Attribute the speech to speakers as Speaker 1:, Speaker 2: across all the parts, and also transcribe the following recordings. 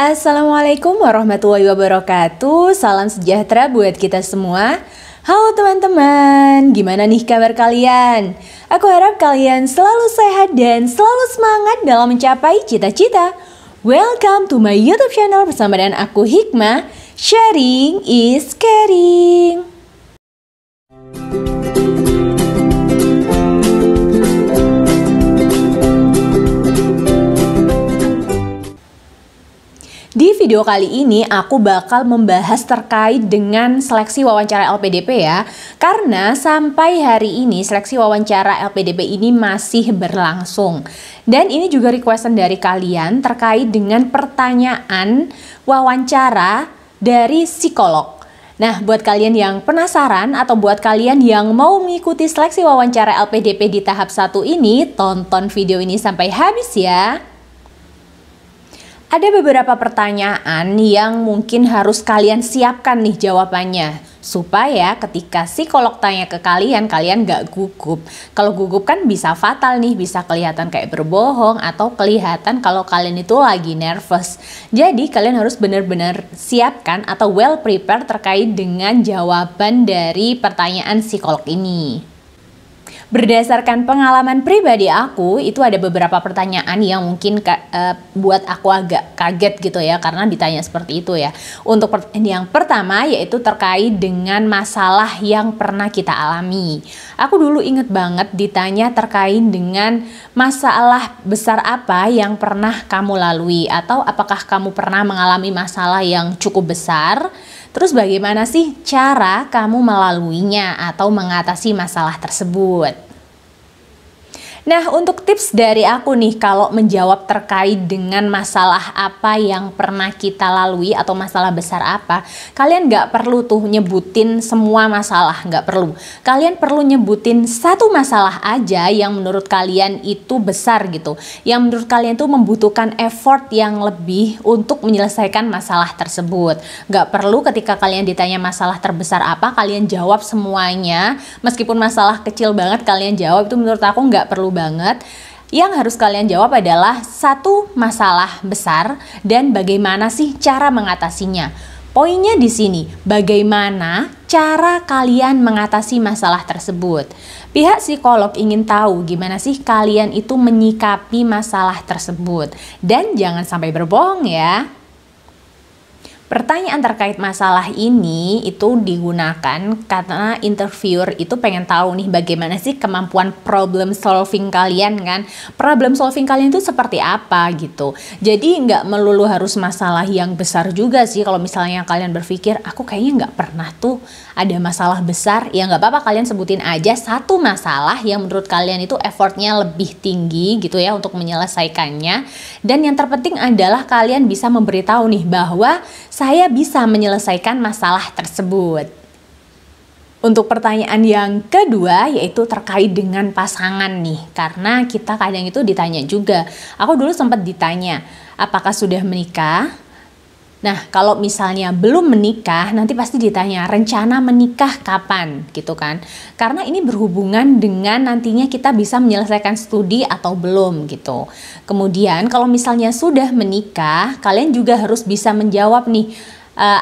Speaker 1: Assalamualaikum warahmatullahi wabarakatuh. Salam sejahtera buat kita semua. Halo teman-teman, gimana nih kabar kalian? Aku harap kalian selalu sehat dan selalu semangat dalam mencapai cita-cita. Welcome to my YouTube channel bersama dengan aku Hikmah. Sharing is caring. Di video kali ini aku bakal membahas terkait dengan seleksi wawancara LPDP ya. Karena sampai hari ini seleksi wawancara LPDP ini masih berlangsung. Dan ini juga requestan dari kalian terkait dengan pertanyaan wawancara dari psikolog. Nah, buat kalian yang penasaran atau buat kalian yang mau mengikuti seleksi wawancara LPDP di tahap 1 ini, tonton video ini sampai habis ya. Ada beberapa pertanyaan yang mungkin harus kalian siapkan nih jawabannya. Supaya ketika psikolog tanya ke kalian, kalian gak gugup. Kalau gugup kan bisa fatal nih, bisa kelihatan kayak berbohong atau kelihatan kalau kalian itu lagi nervous. Jadi kalian harus benar-benar siapkan atau well prepared terkait dengan jawaban dari pertanyaan psikolog ini. Berdasarkan pengalaman pribadi aku, itu ada beberapa pertanyaan yang mungkin buat aku agak kaget gitu ya, karena ditanya seperti itu ya. Untuk yang pertama yaitu terkait dengan masalah yang pernah kita alami. Aku dulu inget banget ditanya terkait dengan masalah besar apa yang pernah kamu lalui, atau apakah kamu pernah mengalami masalah yang cukup besar. Terus bagaimana sih cara kamu melaluinya atau mengatasi masalah tersebut? Nah, untuk tips dari aku nih kalau menjawab terkait dengan masalah apa yang pernah kita lalui atau masalah besar apa, kalian nggak perlu tuh nyebutin semua masalah, nggak perlu. Kalian perlu nyebutin satu masalah aja yang menurut kalian itu besar gitu, yang menurut kalian tuh membutuhkan effort yang lebih untuk menyelesaikan masalah tersebut. Nggak perlu ketika kalian ditanya masalah terbesar apa, kalian jawab semuanya, meskipun masalah kecil banget kalian jawab, itu menurut aku nggak perlu banget. Yang harus kalian jawab adalah satu masalah besar dan bagaimana sih cara mengatasinya. Poinnya di sini, bagaimana cara kalian mengatasi masalah tersebut. Pihak psikolog ingin tahu gimana sih kalian itu menyikapi masalah tersebut. Dan jangan sampai berbohong ya. Pertanyaan terkait masalah ini itu digunakan karena interviewer itu pengen tahu nih bagaimana sih kemampuan problem solving kalian kan. Problem solving kalian itu seperti apa gitu. Jadi nggak melulu harus masalah yang besar juga sih. Kalau misalnya kalian berpikir aku kayaknya nggak pernah tuh ada masalah besar, ya nggak apa-apa, kalian sebutin aja satu masalah yang menurut kalian itu effortnya lebih tinggi gitu ya untuk menyelesaikannya. Dan yang terpenting adalah kalian bisa memberitahu nih bahwa saya bisa menyelesaikan masalah tersebut. Untuk pertanyaan yang kedua yaitu terkait dengan pasangan nih. Karena kita kadang itu ditanya juga. Aku dulu sempat ditanya, apakah sudah menikah? Nah, kalau misalnya belum menikah, nanti pasti ditanya rencana menikah kapan gitu kan. Karena ini berhubungan dengan nantinya kita bisa menyelesaikan studi atau belum gitu. Kemudian kalau misalnya sudah menikah, kalian juga harus bisa menjawab nih,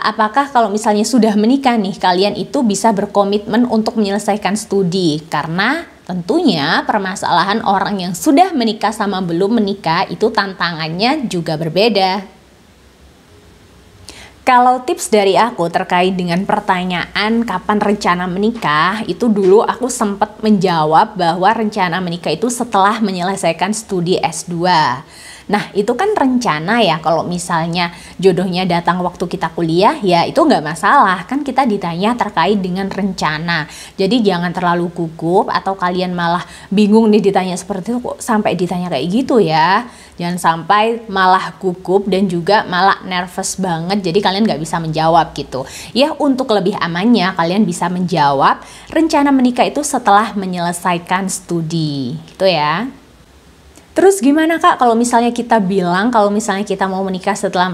Speaker 1: apakah kalau misalnya sudah menikah nih, kalian itu bisa berkomitmen untuk menyelesaikan studi. Karena tentunya permasalahan orang yang sudah menikah sama belum menikah itu tantangannya juga berbeda. Kalau tips dari aku terkait dengan pertanyaan kapan rencana menikah, itu dulu aku sempat menjawab bahwa rencana menikah itu setelah menyelesaikan studi S2. Nah, itu kan rencana ya, kalau misalnya jodohnya datang waktu kita kuliah, ya itu nggak masalah. Kan kita ditanya terkait dengan rencana. Jadi jangan terlalu gugup atau kalian malah bingung nih ditanya seperti itu, kok sampai ditanya kayak gitu ya. Jangan sampai malah gugup dan juga malah nervous banget, jadi kalian nggak bisa menjawab gitu. Ya, untuk lebih amannya kalian bisa menjawab rencana menikah itu setelah menyelesaikan studi, gitu ya. Terus gimana Kak kalau misalnya kita bilang kalau misalnya kita mau menikah setelah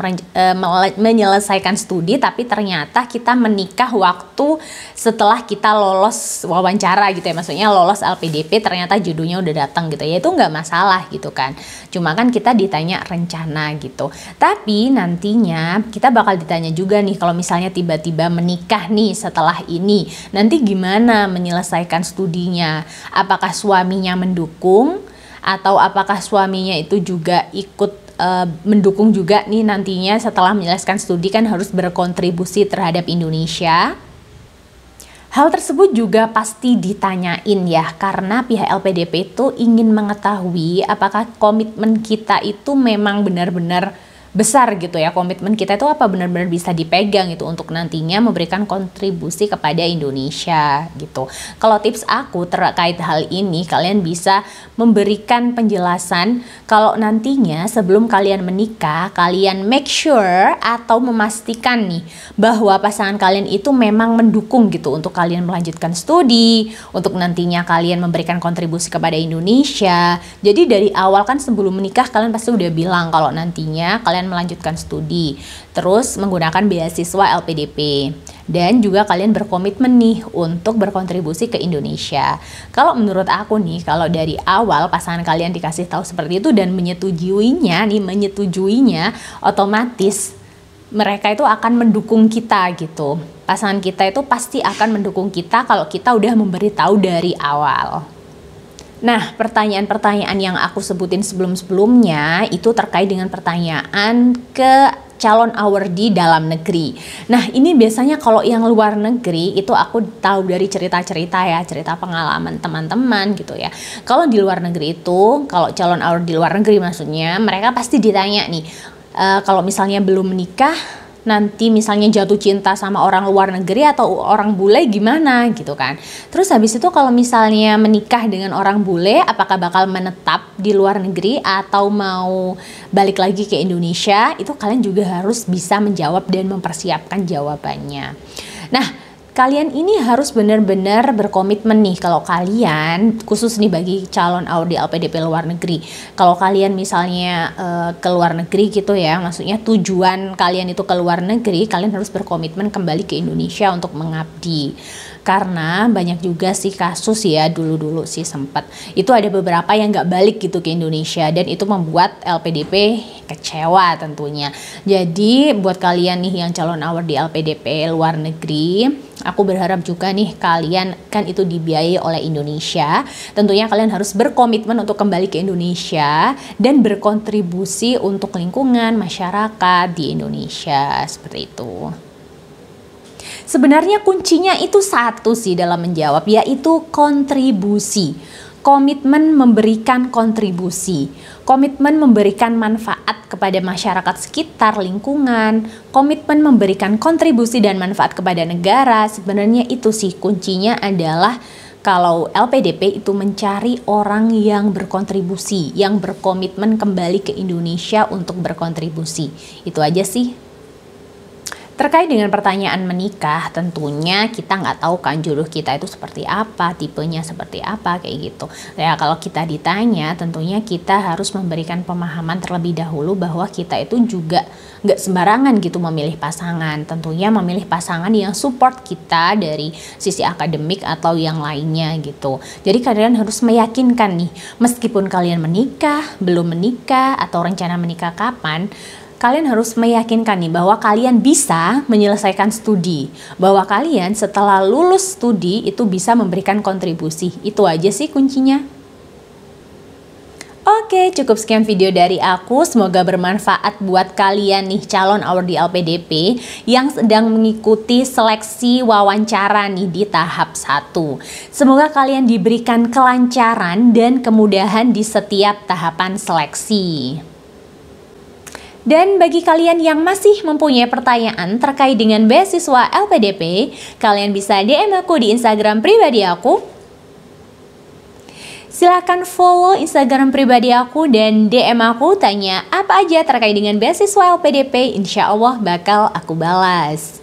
Speaker 1: menyelesaikan studi tapi ternyata kita menikah waktu setelah kita lolos wawancara gitu ya, maksudnya lolos LPDP ternyata jodohnya udah datang gitu ya, itu nggak masalah gitu kan. Cuma kan kita ditanya rencana gitu. Tapi nantinya kita bakal ditanya juga nih kalau misalnya tiba-tiba menikah nih setelah ini, nanti gimana menyelesaikan studinya? Apakah suaminya mendukung? Atau apakah suaminya itu juga ikut mendukung juga nih nantinya setelah menyelesaikan studi kan harus berkontribusi terhadap Indonesia. Hal tersebut juga pasti ditanyain ya, karena pihak LPDP itu ingin mengetahui apakah komitmen kita itu memang benar-benar besar gitu ya, komitmen kita itu apa benar-benar bisa dipegang gitu untuk nantinya memberikan kontribusi kepada Indonesia gitu. Kalau tips aku terkait hal ini, kalian bisa memberikan penjelasan kalau nantinya sebelum kalian menikah, kalian make sure atau memastikan nih bahwa pasangan kalian itu memang mendukung gitu untuk kalian melanjutkan studi, untuk nantinya kalian memberikan kontribusi kepada Indonesia. Jadi dari awal kan sebelum menikah kalian pasti udah bilang kalau nantinya kalian melanjutkan studi, terus menggunakan beasiswa LPDP, dan juga kalian berkomitmen nih untuk berkontribusi ke Indonesia. Kalau menurut aku nih, kalau dari awal pasangan kalian dikasih tahu seperti itu dan menyetujuinya, otomatis mereka itu akan mendukung kita gitu. Pasangan kita itu pasti akan mendukung kita kalau kita udah memberitahu dari awal. Nah, pertanyaan-pertanyaan yang aku sebutin sebelum-sebelumnya itu terkait dengan pertanyaan ke calon awardee dalam negeri. Nah, ini biasanya kalau yang luar negeri itu aku tahu dari cerita-cerita ya, cerita pengalaman teman-teman gitu ya. Kalau di luar negeri itu, kalau calon awardee di luar negeri maksudnya, mereka pasti ditanya nih, kalau misalnya belum menikah, nanti misalnya jatuh cinta sama orang luar negeri atau orang bule gimana gitu kan. Terus habis itu kalau misalnya menikah dengan orang bule, apakah bakal menetap di luar negeri atau mau balik lagi ke Indonesia? Itu kalian juga harus bisa menjawab dan mempersiapkan jawabannya. Nah, kalian ini harus benar-benar berkomitmen nih kalau kalian, khusus nih bagi calon awardee LPDP luar negeri, kalau kalian misalnya ke luar negeri gitu ya, maksudnya tujuan kalian itu ke luar negeri, kalian harus berkomitmen kembali ke Indonesia untuk mengabdi. Karena banyak juga sih kasus ya, dulu-dulu sih sempat itu ada beberapa yang nggak balik gitu ke Indonesia, dan itu membuat LPDP kecewa tentunya. Jadi buat kalian nih yang calon awardee LPDP luar negeri, aku berharap juga nih kalian kan itu dibiayai oleh Indonesia. Tentunya kalian harus berkomitmen untuk kembali ke Indonesia dan berkontribusi untuk lingkungan masyarakat di Indonesia, seperti itu. Sebenarnya kuncinya itu satu sih dalam menjawab, yaitu kontribusi. Komitmen memberikan kontribusi, komitmen memberikan manfaat kepada masyarakat sekitar, lingkungan, komitmen memberikan kontribusi dan manfaat kepada negara. Sebenarnya itu sih kuncinya adalah kalau LPDP itu mencari orang yang berkontribusi, yang berkomitmen kembali ke Indonesia untuk berkontribusi. Itu aja sih. Terkait dengan pertanyaan menikah, tentunya kita nggak tahu kan jodoh kita itu seperti apa, tipenya seperti apa, kayak gitu. Ya kalau kita ditanya, tentunya kita harus memberikan pemahaman terlebih dahulu bahwa kita itu juga nggak sembarangan gitu memilih pasangan. Tentunya memilih pasangan yang support kita dari sisi akademik atau yang lainnya gitu. Jadi kalian harus meyakinkan nih, meskipun kalian menikah, belum menikah, atau rencana menikah kapan, kalian harus meyakinkan nih bahwa kalian bisa menyelesaikan studi, bahwa kalian setelah lulus studi itu bisa memberikan kontribusi. Itu aja sih kuncinya. Oke, cukup sekian video dari aku. Semoga bermanfaat buat kalian nih calon awardee LPDP yang sedang mengikuti seleksi wawancara nih di tahap 1. Semoga kalian diberikan kelancaran dan kemudahan di setiap tahapan seleksi. Dan bagi kalian yang masih mempunyai pertanyaan terkait dengan beasiswa LPDP, kalian bisa DM aku di Instagram pribadi aku. Silahkan follow Instagram pribadi aku dan DM aku, tanya apa aja terkait dengan beasiswa LPDP, insya Allah bakal aku balas.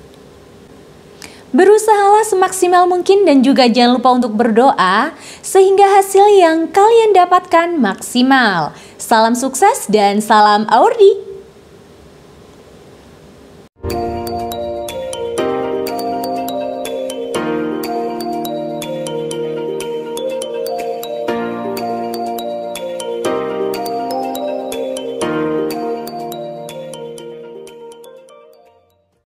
Speaker 1: Berusahalah semaksimal mungkin dan juga jangan lupa untuk berdoa sehingga hasil yang kalian dapatkan maksimal. Salam sukses dan salam Aurdi.